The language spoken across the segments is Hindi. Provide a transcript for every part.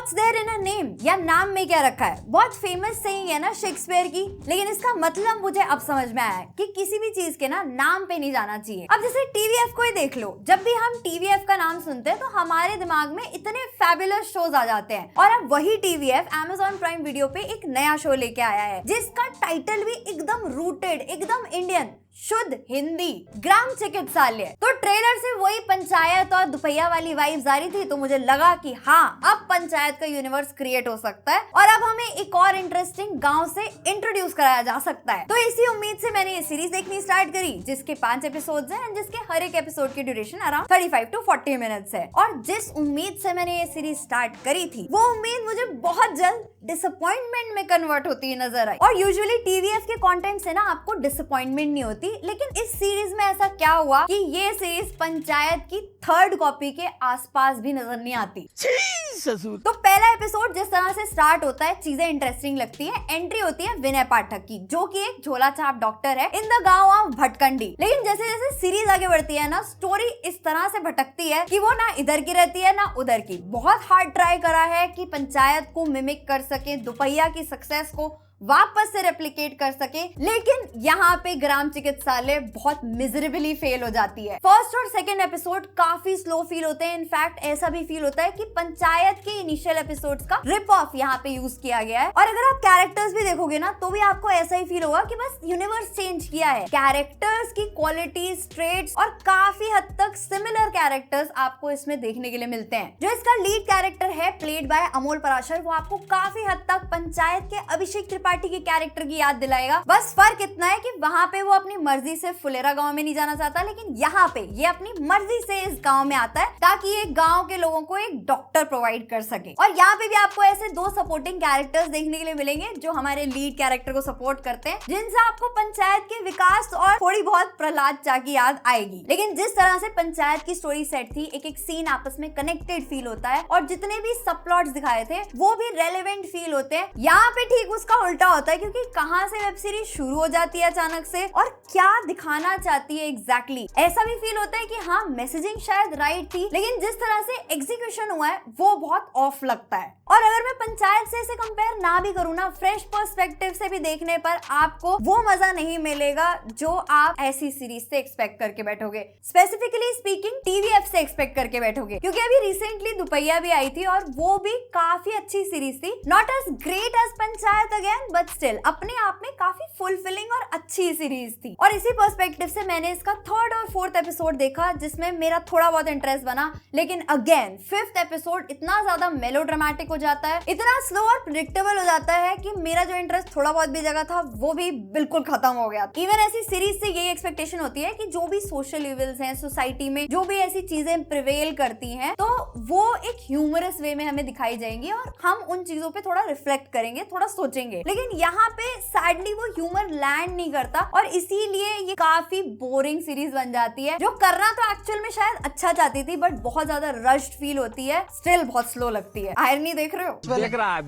What's there in a name, या नाम में क्या रखा है, बहुत फेमस सेइंग है ना शेक्सपियर की, लेकिन इसका मतलब मुझे अब समझ में आया कि किसी भी चीज के ना नाम पे नहीं जाना चाहिए। अब जैसे टीवीएफ को ही देख लो, जब भी हम टीवीएफ का नाम सुनते हैं तो हमारे दिमाग में इतने फैबुलस शोज आ जाते हैं, और अब वही टीवीएफ Amazon प्राइम वीडियो पे एक नया शो लेके आया है जिसका टाइटल भी एकदम रूटेड, एकदम इंडियन, शुद्ध हिंदी, ग्राम चिकित्सालय। तो ट्रेलर से वही पंचायत और दुपहिया वाली वाइब्स आ रही थी, तो मुझे लगा कि हाँ, अब पंचायत का यूनिवर्स क्रिएट हो सकता है और अब हमें एक और इंटरेस्टिंग गांव से इंट्रोड्यूस कराया जा सकता है। तो इसी उम्मीद से मैंने ये सीरीज देखनी स्टार्ट करी, जिसके 5 एपिसोड्स हैं, जिसके हर एक एपिसोड की ड्यूरेशन अराउंड 35 to 40 मिनट्स है। और जिस उम्मीद से मैंने ये सीरीज स्टार्ट करी थी, वो उम्मीद मुझे बहुत जल्द डिसअपॉइंटमेंट में कन्वर्ट होती नजर आई। और यूजुअली टीवीएफ के कंटेंट से ना आपको डिसअपॉइंटमेंट नहीं होती, लेकिन इस सीरीज में ऐसा क्या हुआ कि ये सीरीज पंचायत की 3rd कॉपी के आसपास भी नजर नहीं आती। तो पहला एपिसोड जिस तरह से स्टार्ट होता है, चीजें इंटरेस्टिंग लगती है। एंट्री होती है विनय पाठक की, जो कि एक झोला छाप डॉक्टर है इन द गांव ऑफ भटकंडी। लेकिन जैसे जैसे सीरीज आगे बढ़ती है ना, स्टोरी इस तरह से भटकती है कि वो ना इधर की रहती है ना उधर की। बहुत हार्ड ट्राई करा है कि पंचायत को मिमिक कर सके, दुपहिया की सक्सेस को वापस से रेप्लिकेट कर सके, लेकिन यहाँ पे ग्राम चिकित्सालय बहुत मिजरेबली फेल हो जाती है। फर्स्ट और सेकंड एपिसोड काफी स्लो फील होते हैं। इनफैक्ट ऐसा भी फील होता है कि पंचायत के इनिशियल एपिसोड्स का रिप ऑफ यहाँ पे यूज किया गया है। और अगर आप कैरेक्टर्स भी देखोगे ना, तो भी आपको ऐसा ही फील होगा कि बस यूनिवर्स चेंज किया है। कैरेक्टर्स की क्वालिटीज, ट्रेट्स और काफी हद तक सिमिलर कैरेक्टर्स आपको इसमें देखने के लिए मिलते हैं। जो इसका लीड कैरेक्टर है, प्लेड बाय अमोल पराशर, वो आपको काफी हद तक पंचायत के अभिषेक पार्टी के कैरेक्टर की याद दिलाएगा। बस फर्क इतना है कि वहां पे वो अपनी मर्जी से फुलेरा गांव में नहीं जाना चाहता, लेकिन यहाँ पे ये अपनी मर्जी से इस गांव में आता है ताकि ये गांव के लोगों को एक डॉक्टर प्रोवाइड कर सके। और यहाँ पे भी आपको ऐसे 2 सपोर्टिंग कैरेक्टर्स देखने के लिए मिलेंगे जो हमारे लीड कैरेक्टर को सपोर्ट करते हैं, जिनसे आपको पंचायत के विकास और थोड़ी बहुत प्रहलाद चा की याद आएगी। लेकिन जिस तरह से पंचायत की स्टोरी सेट थी, एक एक सीन आपस में कनेक्टेड फील होता है और जितने भी सब प्लॉट्स दिखाए थे वो भी रेलेवेंट फील होते हैं। यहाँ पे ठीक उसका उल्टा होता है, क्योंकि कहां से वेब सीरीज शुरू हो जाती है अचानक से और क्या दिखाना चाहती है एग्जैक्टली। ऐसा भी फील होता है कि हाँ, मैसेजिंग शायद राइट थी, लेकिन जिस तरह से एग्जीक्यूशन हुआ है वो बहुत ऑफ लगता है। और अगर मैं पंचायत से इसे कंपेयर ना भी करूँ ना, फ्रेश पर्सपेक्टिव से भी देखने पर आपको वो मजा नहीं मिलेगा जो आप ऐसी सीरीज से एक्सपेक्ट करके बैठोगे, स्पेसिफिकली स्पीकिंग टीवीएफ से एक्सपेक्ट करके बैठोगे। क्योंकि अभी रिसेंटली दुपहिया भी आई थी और वो भी काफी अच्छी सीरीज थी, not as great as Panchayat again, but still अपने आप में काफी फुलफिलिंग और अच्छी सीरीज थी। और इसी पर्सपेक्टिव से मैंने इसका 3rd और 4th एपिसोड देखा, जिसमें मेरा थोड़ा बहुत इंटरेस्ट बना। लेकिन अगेन 5th एपिसोड इतना ज्यादा मेलोड्रामेटिक हो जाता है, इतना स्लो और प्रेडिक्टेबल हो जाता है कि मेरा जो इंटरेस्ट थोड़ा बहुत भी जगह था वो भी बिल्कुल खत्म हो गया। इवन ऐसी सीरीज से यही एक्सपेक्टेशन होती है कि जो भी सोशल इविल्स हैं सोसाइटी में, जो भी ऐसी चीजें प्रिवेल करती हैं, तो वो एक ह्यूमरस वे में हमें दिखाई जाएंगी और हम उन चीजों पे थोड़ा रिफ्लेक्ट करेंगे, थोड़ा सोचेंगे। लेकिन यहाँ पे सैडली वो ह्यूमर लैंड नहीं करता और इसीलिए ये काफी बोरिंग सीरीज बन जाती है, जो करना तो एक्चुअल में शायद अच्छा चाहती थी, बट बहुत ज्यादा रश्ड फील होती है, स्टिल बहुत स्लो लगती है। आयरनी देख रहे हो? देख रहा है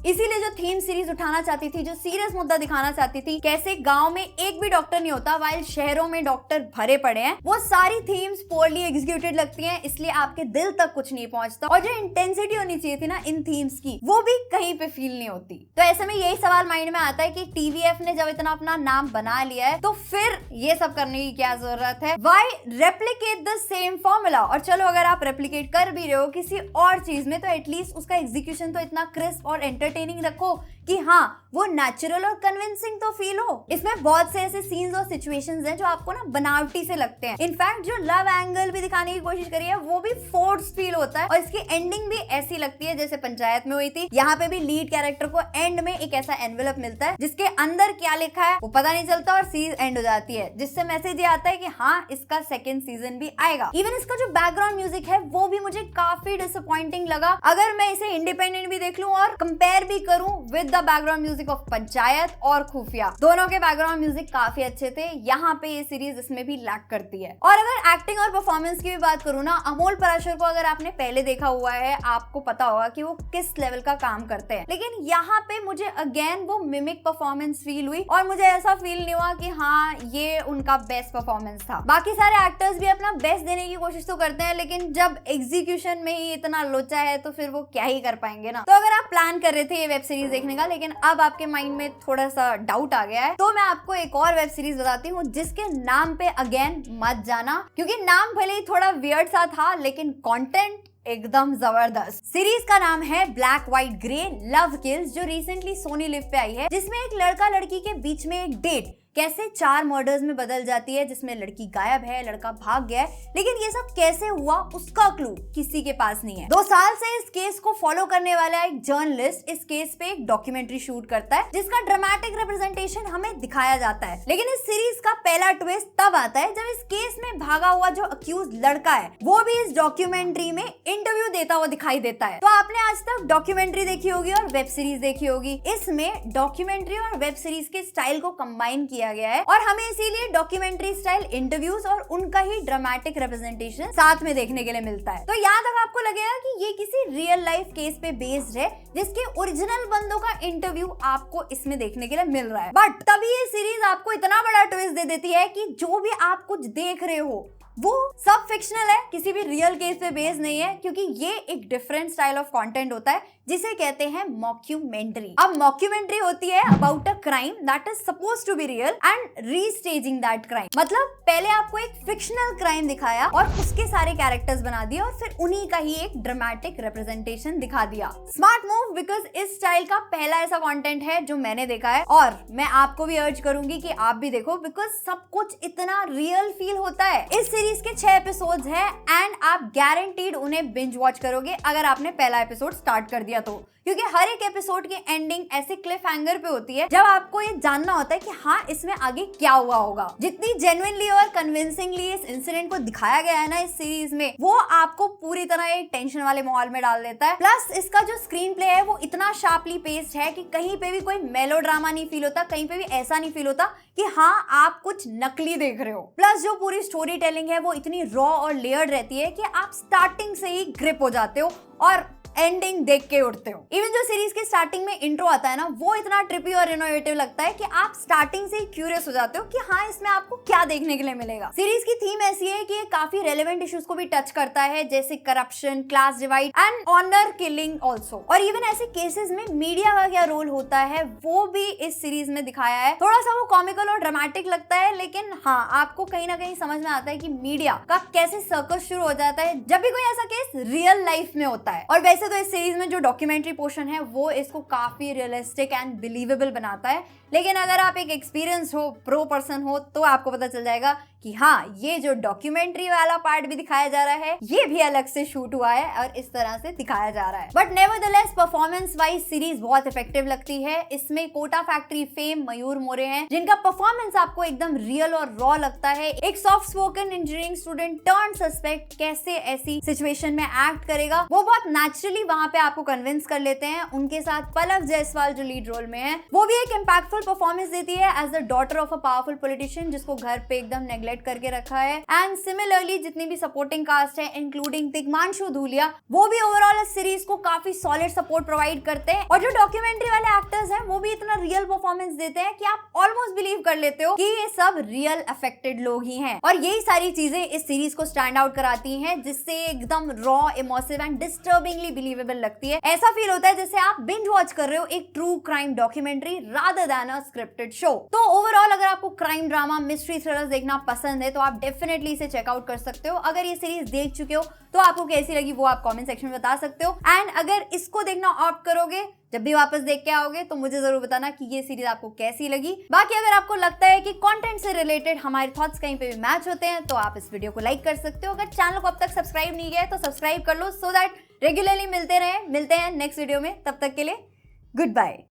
इसीलिए जो थीम सीरीज उठाना चाहती थी, जो सीरियस मुद्दा दिखाना चाहती थी, कैसे गांव में एक भी डॉक्टर नहीं होता वाइल शहरों में डॉक्टर भरे पड़े हैं, वो सारी थीम्स पोरली एग्जीक्यूटेड लगती हैं, इसलिए आपके दिल तक कुछ नहीं पहुंचता। और जो इंटेंसिटी होनी चाहिए थी ना इन थीम्स की, वो भी कहीं पे फील नहीं होती। तो ऐसे में यही सवाल माइंड में आता है कि टीवीएफ ने जब इतना अपना नाम बना लिया है, तो फिर ये सब करने की क्या जरूरत है? Why replicate the same formula? और चलो अगर आप रेप्लिकेट कर भी रहे हो किसी और चीज में, तो एटलीस्ट उसका एग्जीक्यूशन तो इतना क्रिस्प और एंटरटेनिंग रखो कि हाँ, वो नेचुरल और कन्विंसिंग तो फील हो। इसमें बहुत से ऐसे सीन्स और सिचुएशंस हैं जो आपको ना बनावटी से लगते हैं। इनफैक्ट जो लव एंगल भी दिखाने की कोशिश करी है वो भी फोर्स्ड फील होता है, और इसकी एंडिंग भी ऐसी लगती है जैसे पंचायत में हुई थी। यहाँ पे भी लीड कैरेक्टर को एंड में एक ऐसा एनवेलप मिलता है जिसके अंदर क्या लिखा है वो पता नहीं चलता और सीरीज एंड हो जाती है, जिससे मैसेज ये आता है कि हाँ, इसका 2nd सीजन भी आएगा। इवन इसका जो बैकग्राउंड म्यूजिक है वो भी मुझे काफी डिसअपॉइंटिंग लगा। अगर मैं इसे इंडिपेंडेंट भी देख लूं और कंपेयर भी करूं with the background music of panchayat और खुफिया, दोनों के बैकग्राउंड म्यूजिक काफी अच्छे थे। यहाँ पे ये सीरीज इसमें भी लैक करती है। और अगर एक्टिंग और परफॉर्मेंस की भी बात करूँ ना, अमोल पराशर को अगर आपने पहले देखा हुआ है, आपको पता होगा कि वो किस लेवल का काम करते हैं। लेकिन यहाँ पे मुझे अगेन वो मिमिक परफॉर्मेंस फील हुई और मुझे ऐसा फील नहीं हुआ कि हाँ ये उनका बेस्ट परफॉर्मेंस था। बाकी सारे एक्टर्स भी अपना बेस्ट देने की कोशिश तो करते हैं, लेकिन जब एग्जीक्यूशन में ही इतना लोचा है तो फिर वो क्या ही कर पाएंगे ना। तो अगर आप प्लान कर रहे थे ये वेब सीरीज देखने का, लेकिन अब आपके माइंड में थोड़ा सा डाउट आ गया है, तो मैं आपको एक और वेब सीरीज बताती हूँ जिसके नाम पे अगेन मत जाना, क्योंकि नाम भले ही थोड़ा वियर्ड सा था लेकिन कंटेंट एकदम जबरदस्त। सीरीज का नाम है black white grey love kills, जो रिसेंटली सोनी लिव पे आई है, जिसमें एक लड़का लड़की के बीच में एक डेट कैसे 4 मर्डर्स में बदल जाती है, जिसमें लड़की गायब है, लड़का भाग गया है, लेकिन ये सब कैसे हुआ उसका क्लू किसी के पास नहीं है। 2 साल से इस केस को फॉलो करने वाला एक जर्नलिस्ट इस केस पे एक डॉक्यूमेंट्री शूट करता है, जिसका ड्रामेटिक रिप्रेजेंटेशन हमें दिखाया जाता है। लेकिन इस सीरीज का पहला ट्विस्ट तब आता है जब इस केस में भागा हुआ जो अक्यूज लड़का है वो भी इस डॉक्यूमेंट्री में इंटरव्यू देता हुआ दिखाई देता है। तो आपने आज तक डॉक्यूमेंट्री देखी होगी और वेब सीरीज देखी होगी, इसमें डॉक्यूमेंट्री और वेब सीरीज के स्टाइल को कंबाइन किया गया है और हमें इसीलिए डॉक्यूमेंट्री स्टाइल इंटरव्यूज और उनका ही ड्रामेटिक रिप्रेजेंटेशन साथ में देखने के लिए मिलता है। तो यहाँ तक आपको लगेगा कि ये किसी रियल लाइफ केस पे बेस्ड है, जिसके ओरिजिनल बंदों का इंटरव्यू आपको इसमें देखने के लिए मिल रहा है। बट तभी ये सीरीज आपको इतना बड़ा ट्विस्ट दे देती है कि जो भी आप कुछ देख रहे हो वो सब फिक्शनल है, किसी भी रियल केस पे बेस्ड नहीं है, क्योंकि ये एक डिफरेंट स्टाइल ऑफ कंटेंट होता है जिसे कहते हैं मॉक्यूमेंट्री। अब मॉक्यूमेंट्री होती है about a crime that is supposed to be real and restaging that crime. मतलब पहले आपको एक फिक्शनल क्राइम दिखाया और उसके सारे कैरेक्टर्स बना दिए और फिर उन्हीं का ही एक ड्रामेटिक रिप्रेजेंटेशन दिखा दिया। स्मार्ट मूव, बिकॉज इस स्टाइल का पहला ऐसा कंटेंट है जो मैंने देखा है और मैं आपको भी अर्ज करूंगी कि आप भी देखो, बिकॉज सब कुछ इतना रियल फील होता है। इस सीरीज के 6 एपिसोड्स हैं एंड आप गारंटीड उन्हें बिंज वॉच करोगे अगर आपने पहला एपिसोड स्टार्ट कर दिया तो, क्योंकि हर एक एपिसोड की एंडिंग ऐसे क्लिफ हैंगर पे होती है जब आपको ये जानना होता है कि हाँ इसमें आगे क्या हुआ होगा। जितनी जेन्युइनली और कन्विंसिंगली इस इंसिडेंट को दिखाया गया है ना इस सीरीज में, वो आपको पूरी तरह एक टेंशन वाले माहौल में डाल देता है। प्लस इसका जो स्क्रीन प्ले है वो इतना शार्पली पेस्ड है कि कहीं पे भी कोई मेलोड्रामा नहीं फील होता, कहीं पे भी ऐसा नहीं फील होता कि हाँ आप कुछ नकली देख रहे हो। प्लस जो पूरी स्टोरी टेलिंग है वो इतनी रॉ और लेयर्ड रहती है कि आप स्टार्टिंग से ही ग्रिप हो जाते हो और एंडिंग देख के उठते हो। इवन जो सीरीज के स्टार्टिंग में इंट्रो आता है ना, वो इतना ट्रिपी और इनोवेटिव लगता है कि आप स्टार्टिंग से ही क्यूरियस हो जाते हो कि हाँ इसमें आपको क्या देखने के लिए मिलेगा। सीरीज की थीम ऐसी है कि ये काफी रेलेवेंट इश्यूज को भी टच करता है, जैसे corruption, class divide and honour killing also. और इवन ऐसे केसेस में मीडिया का क्या रोल होता है वो भी इस सीरीज में दिखाया है। थोड़ा सा वो कॉमिकल और ड्रामेटिक लगता है, लेकिन हाँ आपको कहीं ना कहीं समझ में आता है कि मीडिया का कैसे सर्कस शुरू हो जाता है जब भी कोई ऐसा केस रियल लाइफ में होता है। और वैसे तो इस सीरीज में जो डॉक्यूमेंट्री पोर्शन है वो इसको काफी रियलिस्टिक एंड बिलीवेबल बनाता है, लेकिन अगर आप एक एक्सपीरियंस हो, प्रो पर्सन हो, तो आपको पता चल जाएगा कि हाँ ये जो डॉक्यूमेंट्री वाला पार्ट भी दिखाया जा रहा है ये भी अलग से शूट हुआ है और इस तरह से दिखाया जा रहा है। But nevertheless performance wise series बहुत इफेक्टिव लगती है। इसमें कोटा फैक्ट्री फेम मयूर मोरे हैं, जिनका परफॉर्मेंस आपको एकदम रियल और रॉ लगता है। एक soft spoken engineering student turn suspect कैसे ऐसी सिचुएशन में एक्ट करेगा वो बहुत नेचुरली वहां पे आपको कन्विंस कर लेते हैं। उनके साथ पलक जायसवाल जो लीड रोल में है वो भी एक इम्पैक्टफुल परफॉर्मेंस देती है as the daughter of a powerful politician जिसको घर पे एकदम नेग्लेक्ट करके रखा है। एंड सिमिलरली जितनी भी सपोर्टिंग कास्ट है इंक्लूडिंग तिग्मांशु धूलिया, वो भी ओवरऑल इस सीरीज को काफी सॉलिड सपोर्ट प्रोवाइड करते हैं। और जो डॉक्यूमेंट्री वाले एक्टर्स हैं वो भी इतना रियल परफॉर्मेंस देते हैं कि आप ऑलमोस्ट बिलीव कर लेते हो कि ये सब रियल अफेक्टेड लोग ही हैं। और यही सारी चीजें इस सीरीज को स्टैंड आउट कराती हैं, जिससे एकदम रॉ, इमर्सिव एंड डिस्टर्बिंगली बिलीवेबल लगती है। ऐसा फील होता है जैसे आप बिंज वॉच कर रहे हो एक true crime documentary rather than a scripted show. तो ओवरऑल अगर आपको क्राइम ड्रामा, मिस्ट्री थ्रिलर्स देखना पसंद है तो आप डेफिनेटली इसे चेकआउट कर सकते हो। अगर ये सीरीज देख चुके हो तो आपको कैसी लगी वो आप कमेंट सेक्शन में बता सकते हो। एंड अगर इसको देखना ऑप्ट करोगे जब भी वापस देख के आओगे तो मुझे जरूर बताना कि ये सीरीज आपको कैसी लगी। बाकी अगर आपको लगता है कि कंटेंट से रिलेटेड हमारे थॉट्स कहीं पे भी मैच होते हैं तो आप इस वीडियो को लाइक कर सकते हो। अगर चैनल को अब तक सब्सक्राइब नहीं किया है तो सब्सक्राइब कर लो, सो दैट रेगुलरली मिलते हैं नेक्स्ट वीडियो में। तब तक के लिए गुड बाय।